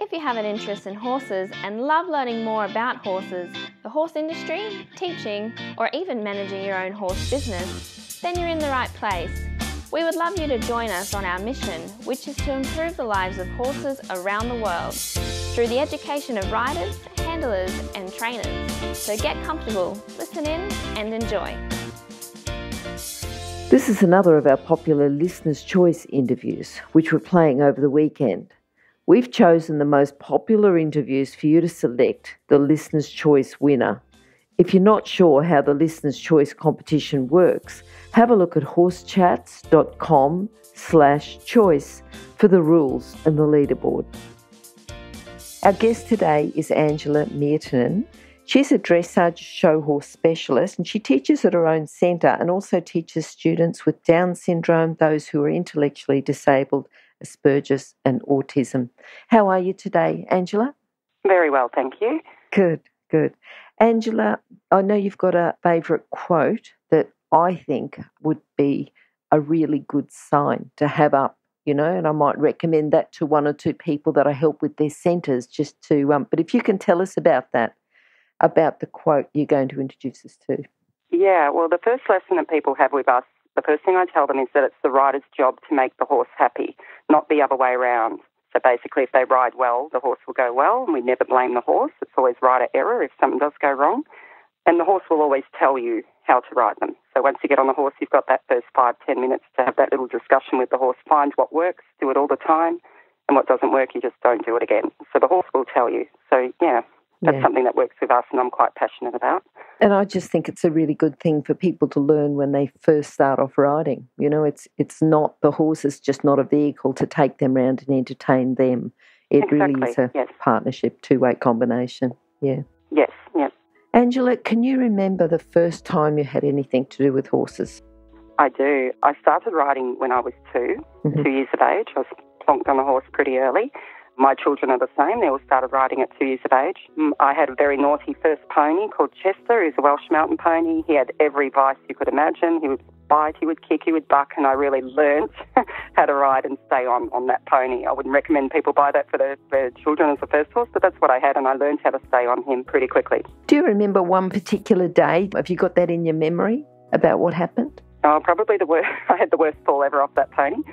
If you have an interest in horses and love learning more about horses, the horse industry, teaching, or even managing your own horse business, then you're in the right place. We would love you to join us on our mission, which is to improve the lives of horses around the world through the education of riders, handlers, and trainers. So get comfortable, listen in, and enjoy. This is another of our popular Listener's Choice interviews, which we're playing over the weekend. We've chosen the most popular interviews for you to select the Listener's Choice winner. If you're not sure how the Listener's Choice competition works, have a look at horsechats.com/choice for the rules and the leaderboard. Our guest today is Angela Miettinen. She's a dressage show horse specialist and she teaches at her own centre and also teaches students with Down syndrome, those who are intellectually disabled, Asperger's and autism. How are you today, Angela? Very well, thank you. Good. Angela, I know you've got a favourite quote that I think would be a really good sign to have up, and I might recommend that to one or two people that I help with their centres just to, but if you can tell us about that, about the quote you're going to introduce us to. Yeah, well, the first lesson that people have with us, the first thing I tell them is that it's the rider's job to make the horse happy, not the other way around. So basically, if they ride well, the horse will go well, and we never blame the horse. It's always rider error if something does go wrong. And the horse will always tell you how to ride them. So once you get on the horse, you've got that first 5-10 minutes to have that little discussion with the horse, find what works, do it all the time, and what doesn't work, you just don't do it again. So the horse will tell you. So, that's something that works with us and I'm quite passionate about. And I just think it's a really good thing for people to learn when they first start off riding. It's not, the horse is just not a vehicle to take them around and entertain them. It exactly. really is a partnership, two-way combination. Yeah. Yes. Angela, can you remember the first time you had anything to do with horses? I do. I started riding when I was 2 years of age. I was plonked on a horse pretty early. My children are the same. They all started riding at 2 years of age. I had a very naughty first pony called Chester. He was a Welsh mountain pony. He had every vice you could imagine. He would bite, he would kick, he would buck, and I really learnt how to ride and stay on that pony. I wouldn't recommend people buy that for their children as a first horse, but that's what I had, and I learned how to stay on him pretty quickly. Do you remember one particular day? Have you got that in your memory about what happened? Oh, probably the worst. I had the worst fall ever off that pony.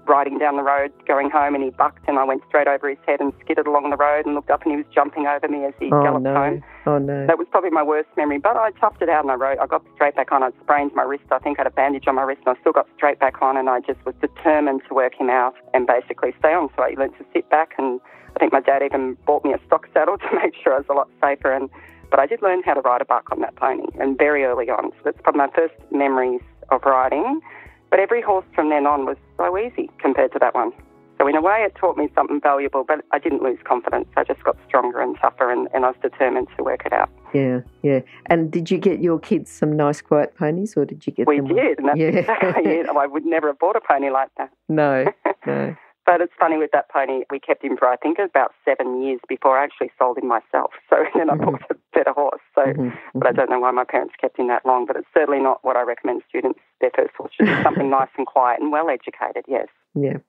Riding down the road, going home, and he bucked, and I went straight over his head and skidded along the road and looked up, and he was jumping over me as he galloped home. Oh, no. That was probably my worst memory, but I toughed it out and I rode. I got straight back on. I'd sprained my wrist. I think I had a bandage on my wrist, and I still got straight back on, and I just was determined to work him out and basically stay on. So I learned to sit back, and I think my dad even bought me a stock saddle to make sure I was a lot safer. But I did learn how to ride a buck on that pony, and very early on. So that's probably my first memories of riding. But every horse from then on was so easy compared to that one. So in a way it taught me something valuable, but I didn't lose confidence. I just got stronger and tougher, and I was determined to work it out. Yeah. And did you get your kids some nice quiet ponies, or did you get them? We did, and that's exactly it. I would never have bought a pony like that. No. But it's funny with that pony, we kept him for I think about 7 years before I actually sold him myself. So then I bought a better horse. So, but I don't know why my parents kept him that long. But it's certainly not what I recommend students. Their first horse should be something nice and quiet and well educated. Yes. Yeah.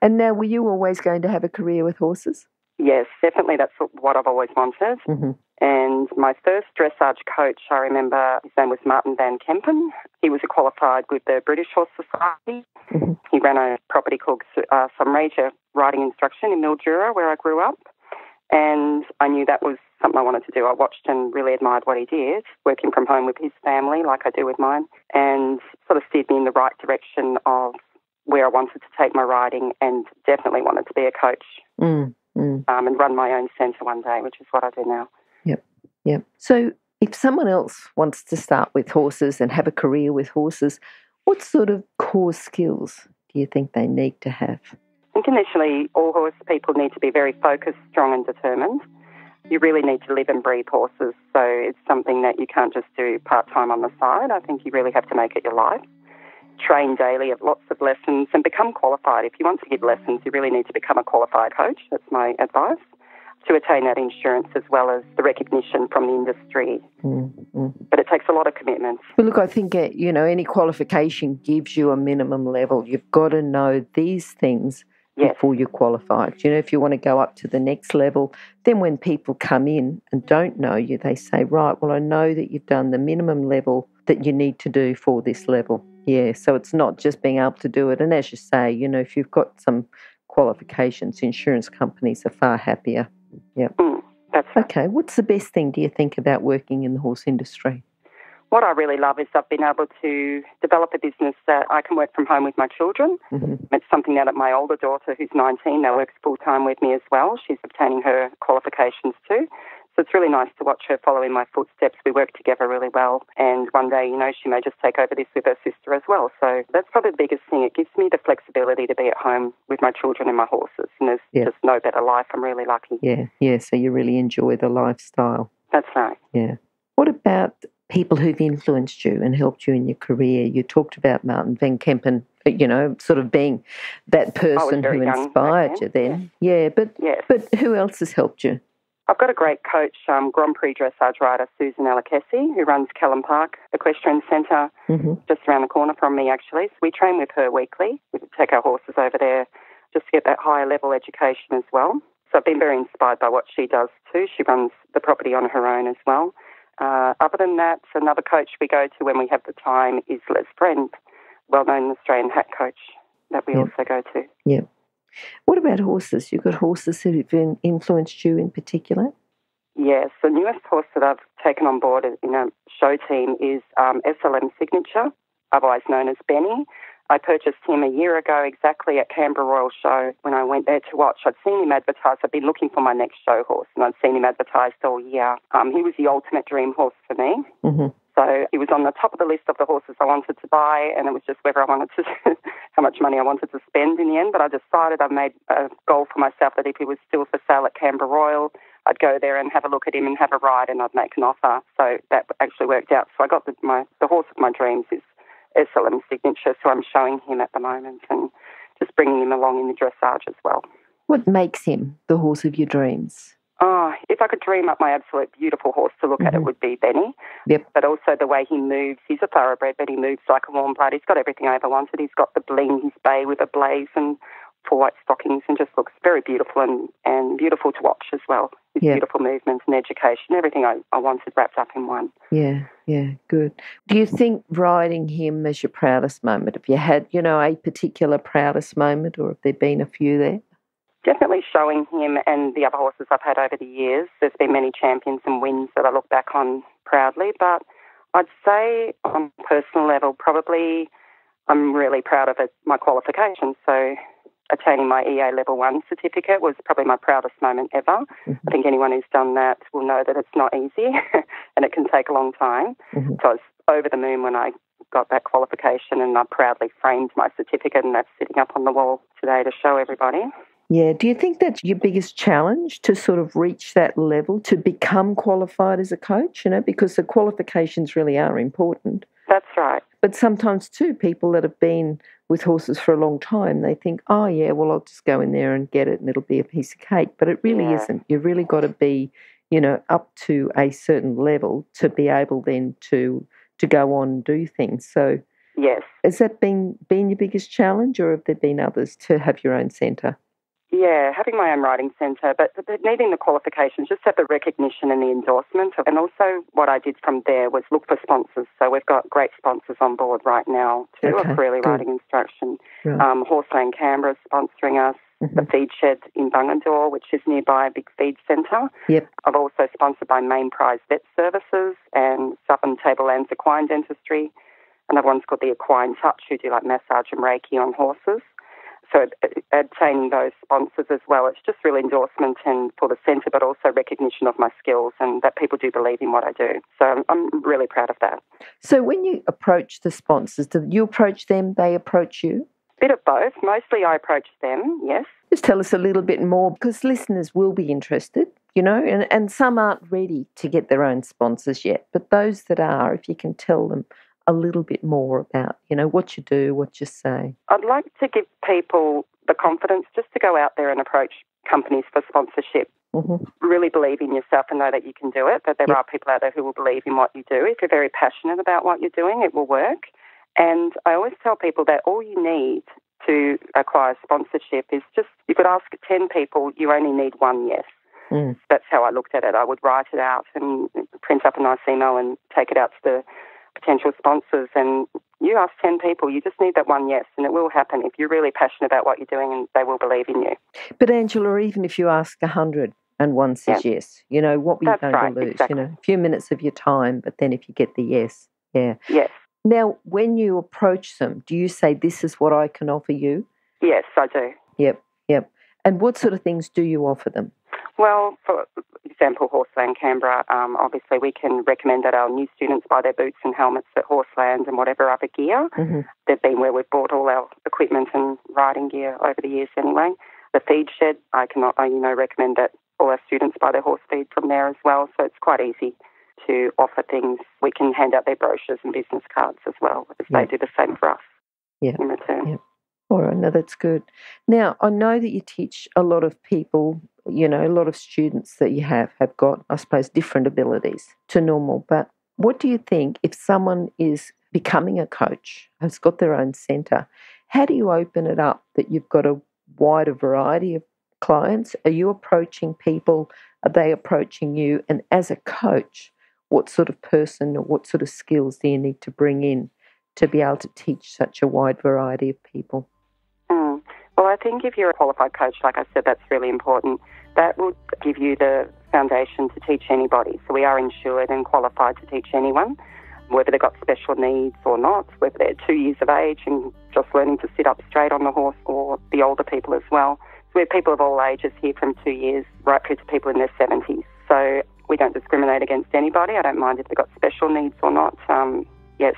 And now, were you always going to have a career with horses? Yes, definitely. That's what I've always wanted. And my first dressage coach, I remember, his name was Martin Van Kempen. He was qualified with the British Horse Society. He ran a property called Sunraysia Riding Instruction in Mildura, where I grew up. And I knew that was something I wanted to do. I watched and really admired what he did, working from home with his family like I do with mine, and sort of steered me in the right direction of where I wanted to take my riding, and definitely wanted to be a coach and run my own centre one day, which is what I do now. Yep. So if someone else wants to start with horses and have a career with horses, what sort of core skills do you think they need to have? I think initially all horse people need to be very focused, strong and determined. You really need to live and breathe horses, so it's something that you can't just do part-time on the side. I think you really have to make it your life. Train daily, have lots of lessons, and become qualified. If you want to give lessons, you really need to become a qualified coach. That's my advice, to attain that insurance as well as the recognition from the industry. But it takes a lot of commitment. Well, look, I think, any qualification gives you a minimum level. You've got to know these things before you're qualified. You know, if you want to go up to the next level, then when people come in and don't know you, they say, right, well, I know that you've done the minimum level that you need to do for this level. Yeah, so it's not just being able to do it. And as you say, you know, if you've got some qualifications, insurance companies are far happier. Yep. That's right. Okay, what's the best thing, do you think, about working in the horse industry? What I really love is I've been able to develop a business that I can work from home with my children. It's something now that my older daughter, who's 19, now works full-time with me as well. She's obtaining her qualifications too. So it's really nice to watch her follow in my footsteps. We work together really well. And one day, you know, she may just take over this with her sister as well. So that's probably the biggest thing. It gives me the flexibility to be at home with my children and my horses. And there's just no better life. I'm really lucky. Yeah. So you really enjoy the lifestyle. That's right. Yeah. What about people who've influenced you and helped you in your career? You talked about Martin van Kempen, you know, sort of being that person who inspired you then. Yeah, but who else has helped you? I've got a great coach, Grand Prix dressage rider Susan Alakessi, who runs Callum Park Equestrian Centre, just around the corner from me, actually. So we train with her weekly. We take our horses over there just to get that higher level education as well. So I've been very inspired by what she does too. She runs the property on her own as well. Other than that, another coach we go to when we have the time is Les Friend, well-known Australian hack coach that we also go to. Yeah. What about horses? You've got horses that have influenced you in particular? Yes, the newest horse that I've taken on board in a show team is SLM Signature, otherwise known as Benny. I purchased him a year ago exactly at Canberra Royal Show when I went there to watch. I'd seen him advertised. I'd been looking for my next show horse, and I'd seen him advertised all year. He was the ultimate dream horse for me. So he was on the top of the list of the horses I wanted to buy, and it was just whether I wanted to, how much money I wanted to spend in the end. But I decided I made a goal for myself that if he was still for sale at Canberra Royal, I'd go there and have a look at him and have a ride, and I'd make an offer. So that actually worked out. So I got the horse of my dreams is SLM Signature, so I'm showing him at the moment and just bringing him along in the dressage as well. What makes him the horse of your dreams? Oh, if I could dream up my absolute beautiful horse to look at, it would be Benny. Yep. But also the way he moves. He's a thoroughbred, but he moves like a warm blood. He's got everything I ever wanted. He's got the bling, his bay with a blaze and 4 white stockings, and just looks very beautiful and beautiful to watch as well. His beautiful movements and education, everything I wanted wrapped up in one. Yeah, good. Do you think riding him is your proudest moment? Have you had, a particular proudest moment, or have there been a few there? Definitely showing him and the other horses I've had over the years. There's been many champions and wins that I look back on proudly, but I'd say on a personal level, probably I'm really proud of my qualifications. So attaining my EA Level 1 certificate was probably my proudest moment ever. I think anyone who's done that will know that it's not easy and it can take a long time. So I was over the moon when I got that qualification, and I proudly framed my certificate, and that's sitting up on the wall today to show everybody. Yeah. Do you think that's your biggest challenge, to sort of reach that level, to become qualified as a coach, because the qualifications really are important? That's right. But sometimes too, people that have been with horses for a long time, they think, oh yeah, well, I'll just go in there and get it and it'll be a piece of cake. But it really isn't. You've really got to be, up to a certain level to be able then to go on and do things. So yes. Has that been your biggest challenge, or have there been others to have your own centre? Yeah, having my own riding centre, but needing the qualifications, just have the recognition and the endorsement. And also what I did from there was look for sponsors. So we've got great sponsors on board right now too, of Really Riding Instruction. Right. Horseland Canberra is sponsoring us, the Feed Shed in Bungendore, which is nearby a big feed centre. Yep. I've also sponsored by Main Prize Vet Services and Southern Tablelands Equine Dentistry. Another one's called the Equine Touch, who do like massage and Reiki on horses. So obtaining those sponsors as well, it's just real endorsement and for the centre, but also recognition of my skills and that people do believe in what I do. So I'm really proud of that. So when you approach the sponsors, do you approach them, they approach you? Bit of both. Mostly I approach them, yes. Just tell us a little bit more, because listeners will be interested, and some aren't ready to get their own sponsors yet. But those that are, if you can tell them a little bit more about, what you do, what you say. I'd like to give people the confidence just to go out there and approach companies for sponsorship. Really believe in yourself and know that you can do it, that there are people out there who will believe in what you do. If you're very passionate about what you're doing, it will work. And I always tell people that all you need to acquire sponsorship is just, you could ask 10 people, you only need one yes. That's how I looked at it. I would write it out and print up a nice email and take it out to the potential sponsors, and you ask 10 people, you just need that one yes, and it will happen if you're really passionate about what you're doing, and they will believe in you. But Angela, even if you ask 100 and one says yes, you know, what were you going to lose? Exactly. You know, a few minutes of your time, but then if you get the yes, Yes. Now, when you approach them, do you say, this is what I can offer you? Yes, I do. Yep. And what sort of things do you offer them? Well, for example, Horseland Canberra, obviously we can recommend that our new students buy their boots and helmets at Horseland and whatever other gear. They've been where we've bought all our equipment and riding gear over the years anyway. The feed shed, I cannot, recommend that all our students buy their horse feed from there as well, so it's quite easy to offer things. We can hand out their brochures and business cards as well, as they do the same for us in return. All right, no, that's good. Now, I know that you teach a lot of people, you know, a lot of students that you have got, I suppose, different abilities to normal. But what do you think if someone is becoming a coach, has got their own centre, how do you open it up that you've got a wider variety of clients? Are you approaching people? Are they approaching you? And as a coach, what sort of person or what sort of skills do you need to bring in to be able to teach such a wide variety of people? Well, I think if you're a qualified coach, like I said, that's really important. That will give you the foundation to teach anybody. So we are insured and qualified to teach anyone, whether they've got special needs or not, whether they're 2 years of age and just learning to sit up straight on the horse, or the older people as well. So we have people of all ages here, from 2 years right through to people in their 70s. So we don't discriminate against anybody. I don't mind if they've got special needs or not. So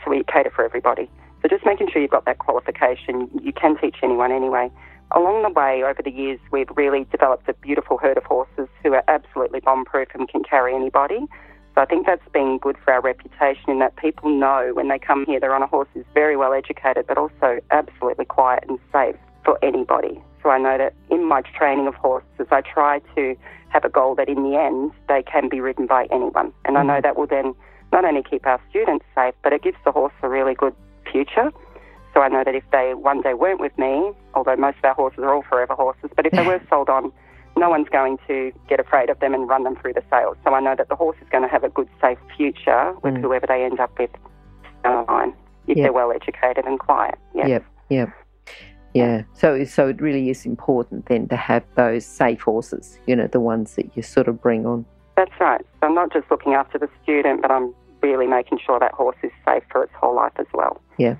we cater for everybody. So just making sure you've got that qualification. You can teach anyone anyway. Along the way, over the years, we've really developed a beautiful herd of horses who are absolutely bomb-proof and can carry anybody. So I think that's been good for our reputation, in that people know when they come here, they're on a horse who's very well educated, but also absolutely quiet and safe for anybody. So I know that in my training of horses, I try to have a goal that in the end, they can be ridden by anyone. And I know that will then not only keep our students safe, but it gives the horse a really good future. So I know that if they one day weren't with me, although most of our horses are all forever horses, but if they were sold on, no one's going to get afraid of them and run them through the sales. So I know that the horse is going to have a good, safe future with whoever they end up with down the line, if they're well educated and quiet. Yeah. So it really is important then to have those safe horses, you know, the ones that you sort of bring on. That's right. So I'm not just looking after the student, but I'm really making sure that horse is safe for its whole life as well. Yeah.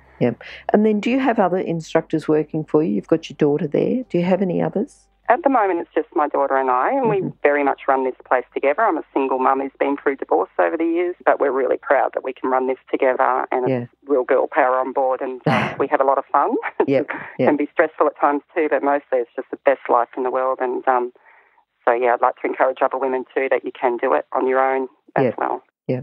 And then do you have other instructors working for you? You've got your daughter there. Do you have any others? At the moment, it's just my daughter and I, and we very much run this place together. I'm a single mum who's been through divorce over the years, but we're really proud that we can run this together, and it's real girl power on board, and we have a lot of fun. It can be stressful at times too, but mostly it's just the best life in the world. And I'd like to encourage other women too that you can do it on your own as well. Yeah.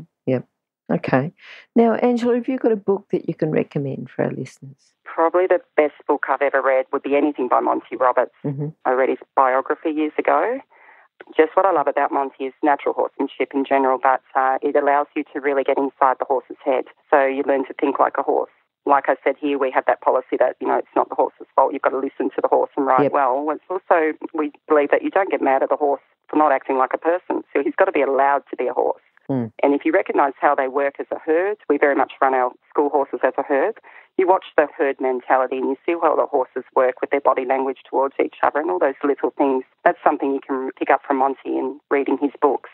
Okay. Now, Angela, have you got a book that you can recommend for our listeners? Probably the best book I've ever read would be anything by Monty Roberts. I read his biography years ago. Just what I love about Monty is natural horsemanship in general, but it allows you to really get inside the horse's head. So you learn to think like a horse. Like I said here, we have that policy that, you know, it's not the horse's fault. You've got to listen to the horse and ride well. It's also, we believe that you don't get mad at the horse for not acting like a person. So he's got to be allowed to be a horse. And if you recognise how they work as a herd, we very much run our school horses as a herd. You watch the herd mentality and you see how the horses work with their body language towards each other and all those little things. That's something you can pick up from Monty in reading his books,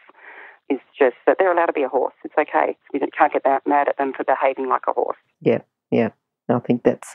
is just that they're allowed to be a horse. It's okay. You can't get that mad at them for behaving like a horse. Yeah. I think that's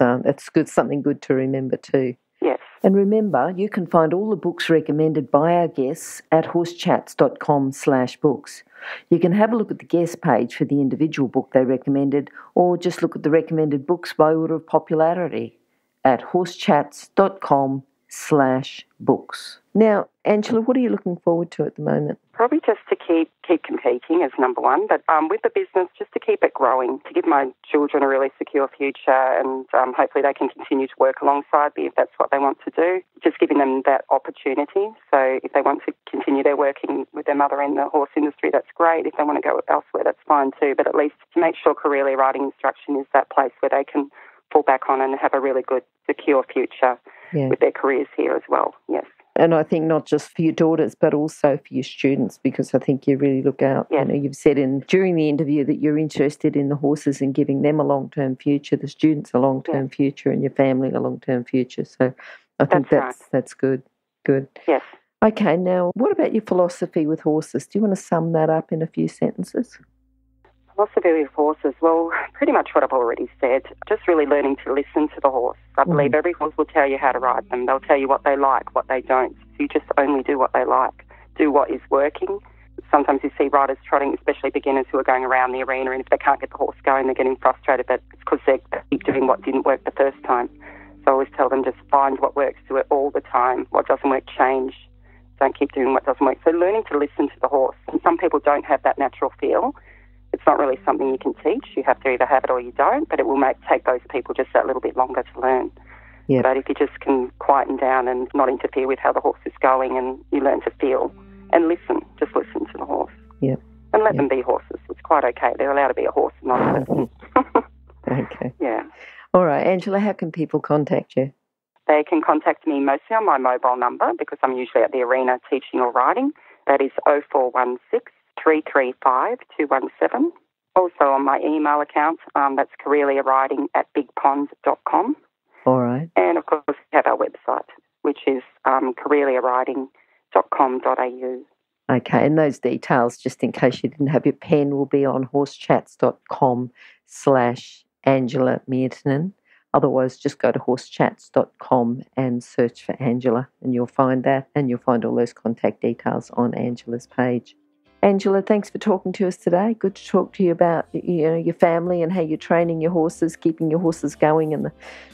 good, something good to remember too. Yes. And remember, you can find all the books recommended by our guests at horsechats.com/books. You can have a look at the guest page for the individual book they recommended, or just look at the recommended books by order of popularity at horsechats.com/books. Now, Angela, what are you looking forward to at the moment? Probably just to keep competing as number one, but with the business, just to keep it growing, to give my children a really secure future, and hopefully they can continue to work alongside me if that's what they want to do. Just giving them that opportunity. So if they want to continue their working with their mother in the horse industry, that's great. If they want to go elsewhere, that's fine too. But at least to make sure Careerly Riding Instruction is that place where they can fall back on and have a really good, secure future with their careers here as well, yes. And I think not just for your daughters, but also for your students, because I think you really look out. Yes. You know, you've said during the interview that you're interested in the horses and giving them a long-term future, the students a long-term future, and your family a long-term future. So I think that's good. Good. Yes. Okay, now what about your philosophy with horses? Do you want to sum that up in a few sentences? Philosophy with horses, well, pretty much what I've already said. Just really learning to listen to the horse. I believe every horse will tell you how to ride them. They'll tell you what they like, what they don't. So you just only do what they like. Do what is working. Sometimes you see riders trotting, especially beginners who are going around the arena, and if they can't get the horse going, they're getting frustrated, but it's because they keep doing what didn't work the first time. So I always tell them just find what works, do it all the time. What doesn't work, change. Don't keep doing what doesn't work. So learning to listen to the horse. And some people don't have that natural feel. It's not really something you can teach. You have to either have it or you don't, but it will take those people just that little bit longer to learn. Yep. But if you just can quieten down and not interfere with how the horse is going, and you learn to feel and listen, just listen to the horse. Yep. And let them be horses. It's quite okay. They're allowed to be a horse, not a person. Okay. Yeah. All right, Angela, how can people contact you? They can contact me mostly on my mobile number because I'm usually at the arena teaching or riding. That is 0416 335 217. Also on my email account, that's careliariding@bigpond.com. All right. And, of course, we have our website, which is careliariding.com.au. Okay, and those details, just in case you didn't have your pen, will be on horsechats.com/Angela Miettinen. Otherwise, just go to horsechats.com and search for Angela, and you'll find that, and you'll find all those contact details on Angela's page. Angela, thanks for talking to us today. Good to talk to you about your family and how you're training your horses, keeping your horses going and the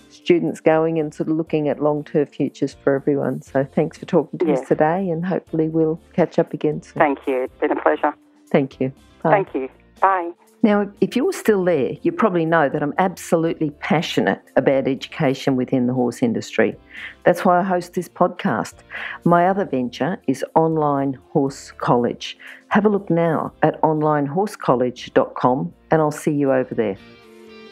students going, and sort of looking at long-term futures for everyone. So thanks for talking to us today, and hopefully we'll catch up again soon. Thank you. It's been a pleasure. Thank you. Bye. Thank you. Bye. Now, if you're still there, you probably know that I'm absolutely passionate about education within the horse industry. That's why I host this podcast. My other venture is Online Horse College. Have a look now at onlinehorsecollege.com, and I'll see you over there.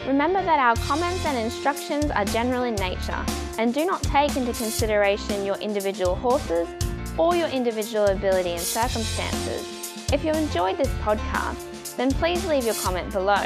Remember that our comments and instructions are general in nature and do not take into consideration your individual horses or your individual ability and circumstances. If you enjoyed this podcast, then please leave your comment below.